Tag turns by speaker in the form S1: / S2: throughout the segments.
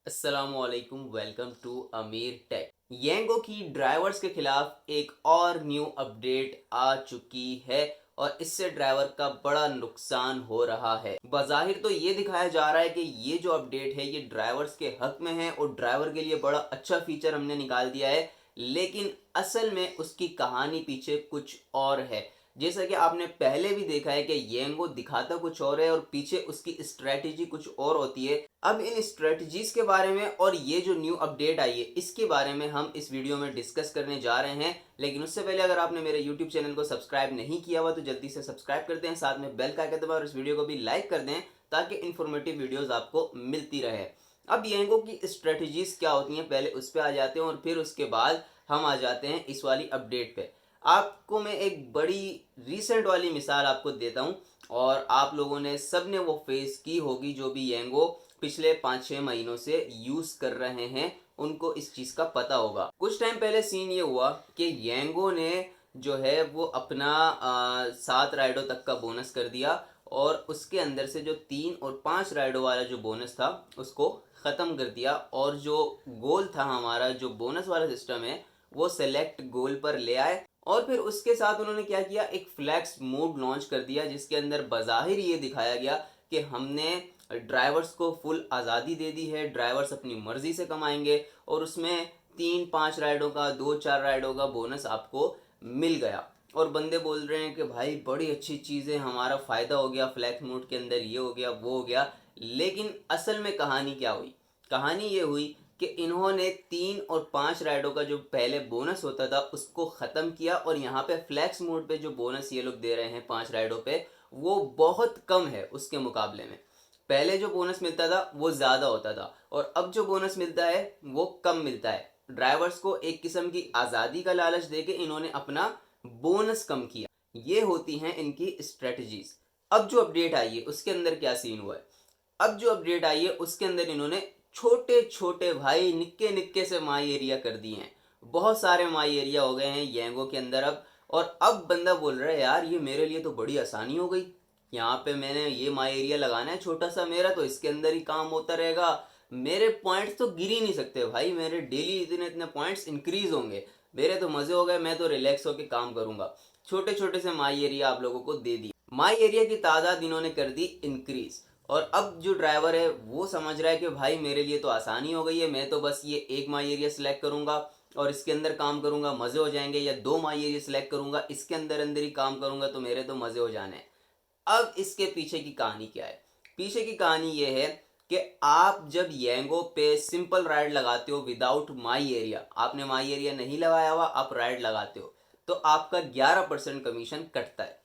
S1: अस्सलामुअलैकुम, welcome to अमीर take. येंगो की ड्राइवर्स के खिलाफ एक और न्यू अपडेट आ चुकी है और इससे ड्राइवर का बड़ा नुकसान हो रहा है। बज़ाहिर तो ये दिखाया जा रहा है कि ये जो अपडेट है ये ड्राइवर्स के हक में है और ड्राइवर के लिए बड़ा अच्छा फीचर हमने निकाल दिया है, लेकिन असल में उसकी कहानी पीछे कुछ और है। जैसा कि आपने पहले भी देखा है कि येंगो दिखाता कुछ और है और पीछे उसकी स्ट्रेटेजी कुछ और होती है। अब इन स्ट्रेटजीज के बारे में और ये जो न्यू अपडेट आई है इसके बारे में हम इस वीडियो में डिस्कस करने जा रहे हैं। लेकिन उससे पहले अगर आपने मेरे यूट्यूब चैनल को सब्सक्राइब नहीं किया हुआ तो जल्दी से सब्सक्राइब कर दें, साथ में बेल का आइकन दबाएं और इस वीडियो को भी लाइक कर दें ताकि इन्फॉर्मेटिव वीडियोस आपको मिलती रहे। अब येंगो की स्ट्रेटजीज क्या होती हैं पहले उस पर आ जाते हैं और फिर उसके बाद हम आ जाते हैं इस वाली अपडेट पे। आपको मैं एक बड़ी रीसेंट वाली मिसाल आपको देता हूँ और आप लोगों ने सब ने वो फेस की होगी जो भी येंगो पिछले 5-6 महीनों से यूज कर रहे हैं, उनको इस चीज का पता होगा। कुछ टाइम पहले सीन ये हुआ कि येंगो ने जो है वो अपना 7 राइडों तक का बोनस कर दिया और उसके अंदर से जो 3 और 5 राइडों वाला जो बोनस था उसको ख़त्म कर दिया और जो गोल था हमारा जो बोनस वाला सिस्टम है वो सेलेक्ट गोल पर ले आए। और फिर उसके साथ उन्होंने क्या किया, एक फ्लैक्स मोड लॉन्च कर दिया जिसके अंदर बज़ाहिर ये दिखाया गया कि हमने ड्राइवर्स को फुल आज़ादी दे दी है, ड्राइवर्स अपनी मर्जी से कमाएंगे और उसमें 3-5 राइडों का 2-4 राइडों का बोनस आपको मिल गया। और बंदे बोल रहे हैं कि भाई बड़ी अच्छी चीज़ है, हमारा फ़ायदा हो गया, फ्लैक्स मोड के अंदर ये हो गया वो हो गया। लेकिन असल में कहानी क्या हुई? कहानी ये हुई कि इन्होंने 3 और 5 राइडों का जो पहले बोनस होता था उसको ख़त्म किया और यहाँ पे फ्लैक्स मोड पे जो बोनस ये लोग दे रहे हैं 5 राइडों पे वो बहुत कम है उसके मुकाबले में। पहले जो बोनस मिलता था वो ज़्यादा होता था और अब जो बोनस मिलता है वो कम मिलता है। ड्राइवर्स को एक किस्म की आज़ादी का लालच देके इन्होंने अपना बोनस कम किया। ये होती हैं इनकी स्ट्रेटजीज। अब जो अपडेट आई है उसके अंदर क्या सीन हुआ है? अब जो अपडेट आई है उसके अंदर इन्होंने छोटे छोटे भाई निक्के निक्के से माई एरिया कर दिए हैं। बहुत सारे माई एरिया हो गए हैं येंगो के अंदर अब। और अब बंदा बोल रहा है यार ये मेरे लिए तो बड़ी आसानी हो गई, यहाँ पे मैंने ये माई एरिया लगाना है छोटा सा मेरा, तो इसके अंदर ही काम होता रहेगा, मेरे पॉइंट्स तो गिर ही नहीं सकते भाई, मेरे डेली इतने इतने पॉइंट्स इंक्रीज होंगे, मेरे तो मजे हो गए, मैं तो रिलैक्स होकर काम करूंगा। छोटे छोटे से माई एरिया आप लोगों को दे दिए, माई एरिया की तादाद इन्होंने कर दी इंक्रीज। और अब जो ड्राइवर है वो समझ रहा है कि भाई मेरे लिए तो आसानी हो गई है, मैं तो बस ये एक माई एरिया सिलेक्ट करूंगा और इसके अंदर काम करूंगा, मजे हो जाएंगे, या 2 माई एरिया सिलेक्ट करूंगा इसके अंदर अंदर ही काम करूंगा तो मेरे तो मजे हो जाने हैं। अब इसके पीछे की कहानी क्या है? पीछे की कहानी ये है कि आप जब येंगो पे सिंपल राइड लगाते हो विदाउट माई एरिया, आपने माई एरिया नहीं लगाया हुआ, आप राइड लगाते हो तो आपका 11% कमीशन कटता है।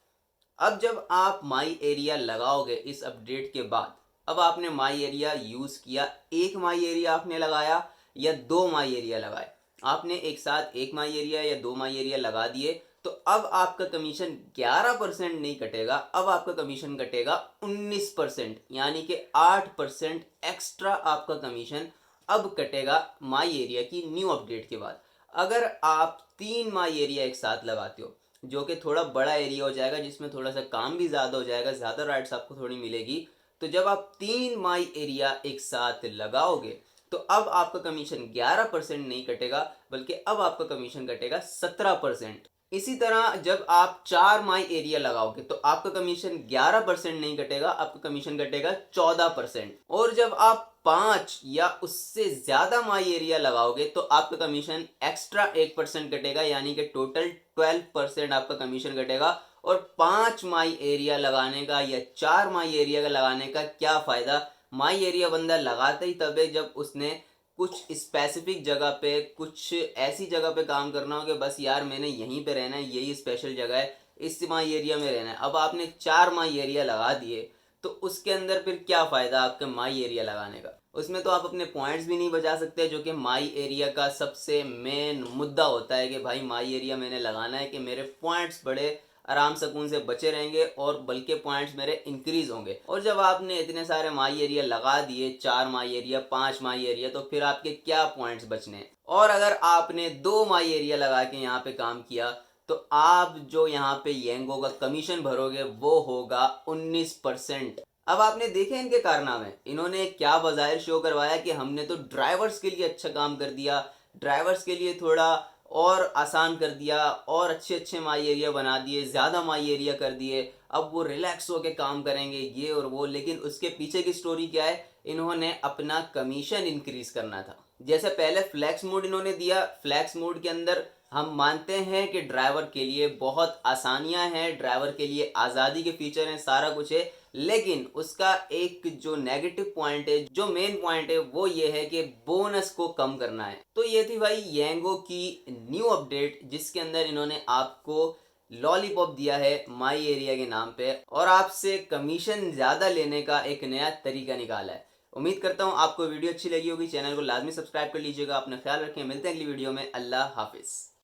S1: अब जब आप माई एरिया लगाओगे इस अपडेट के बाद, अब आपने माई एरिया यूज किया, एक माई एरिया आपने लगाया या 2 माई एरिया लगाए, आपने एक साथ एक माई एरिया या 2 माई एरिया लगा दिए, तो अब आपका कमीशन 11% नहीं कटेगा, अब आपका कमीशन कटेगा 19%, यानी कि 8% एक्स्ट्रा आपका कमीशन अब कटेगा माई एरिया की न्यू अपडेट के बाद। अगर आप 3 माई एरिया एक साथ लगाते हो जो कि थोड़ा बड़ा एरिया हो जाएगा, जिसमें थोड़ा सा काम भी ज़्यादा हो जाएगा, ज़्यादा राइड्स आपको थोड़ी मिलेगी, तो जब आप 3 माई एरिया एक साथ लगाओगे तो अब आपका कमीशन 11% नहीं कटेगा बल्कि अब आपका कमीशन कटेगा 17%। इसी तरह जब आप 4 माई एरिया लगाओगे तो आपका कमीशन 11% नहीं कटेगा, आपका कमीशन कटेगा 14%। और जब आप 5 या उससे ज्यादा माई एरिया लगाओगे तो आपका कमीशन एक्स्ट्रा 1% कटेगा, यानी कि टोटल 12% आपका कमीशन कटेगा। और 5 माई एरिया लगाने का या 4 माई एरिया का लगाने का क्या फायदा? माई एरिया बंदा लगाता ही तब है जब उसने कुछ स्पेसिफिक जगह पे, कुछ ऐसी जगह पे काम करना हो कि बस यार मैंने यहीं पे रहना है, यही स्पेशल जगह है, इस माई एरिया में रहना है। अब आपने 4 माई एरिया लगा दिए तो उसके अंदर फिर क्या फ़ायदा आपके माई एरिया लगाने का? उसमें तो आप अपने पॉइंट्स भी नहीं बचा सकते, जो कि माई एरिया का सबसे मेन मुद्दा होता है कि भाई माई एरिया मैंने लगाना है कि मेरे पॉइंट्स बड़े आराम सुकून से बचे रहेंगे और बल्कि पॉइंट्स मेरे इंक्रीज होंगे। और जब आपने इतने सारे माई एरिया लगा दिए, 4 माई एरिया, 5 माई एरिया, तो फिर आपके क्या पॉइंट्स बचने हैं? और अगर आपने 2 माई एरिया लगा के यहाँ पे काम किया तो आप जो यहाँ पे येंगो का कमीशन भरोगे वो होगा 19%। अब आपने देखे इनके कारनामे, इन्होंने क्या बाज़ाहिर शो करवाया कि हमने तो ड्राइवर्स के लिए अच्छा काम कर दिया, ड्राइवर्स के लिए थोड़ा और आसान कर दिया और अच्छे अच्छे माई एरिया बना दिए, ज़्यादा माई एरिया कर दिए, अब वो रिलैक्स होके काम करेंगे ये और वो। लेकिन उसके पीछे की स्टोरी क्या है, इन्होंने अपना कमीशन इंक्रीज करना था। जैसे पहले फ्लैक्स मोड इन्होंने दिया, फ्लैक्स मोड के अंदर हम मानते हैं कि ड्राइवर के लिए बहुत आसानियां हैं, ड्राइवर के लिए आज़ादी के फीचर हैं, सारा कुछ है। लेकिन उसका एक जो नेगेटिव पॉइंट है, जो मेन पॉइंट है, वो ये है कि बोनस को कम करना है। तो ये थी भाई येंगो की न्यू अपडेट, जिसके अंदर इन्होंने आपको लॉलीपॉप दिया है माई एरिया के नाम पे और आपसे कमीशन ज़्यादा लेने का एक नया तरीका निकाला है। उम्मीद करता हूँ आपको वीडियो अच्छी लगी होगी। चैनल को लाजमी सब्सक्राइब कर लीजिएगा। अपना ख्याल रखें, मिलते हैं अगली वीडियो में। अल्लाह हाफिज़।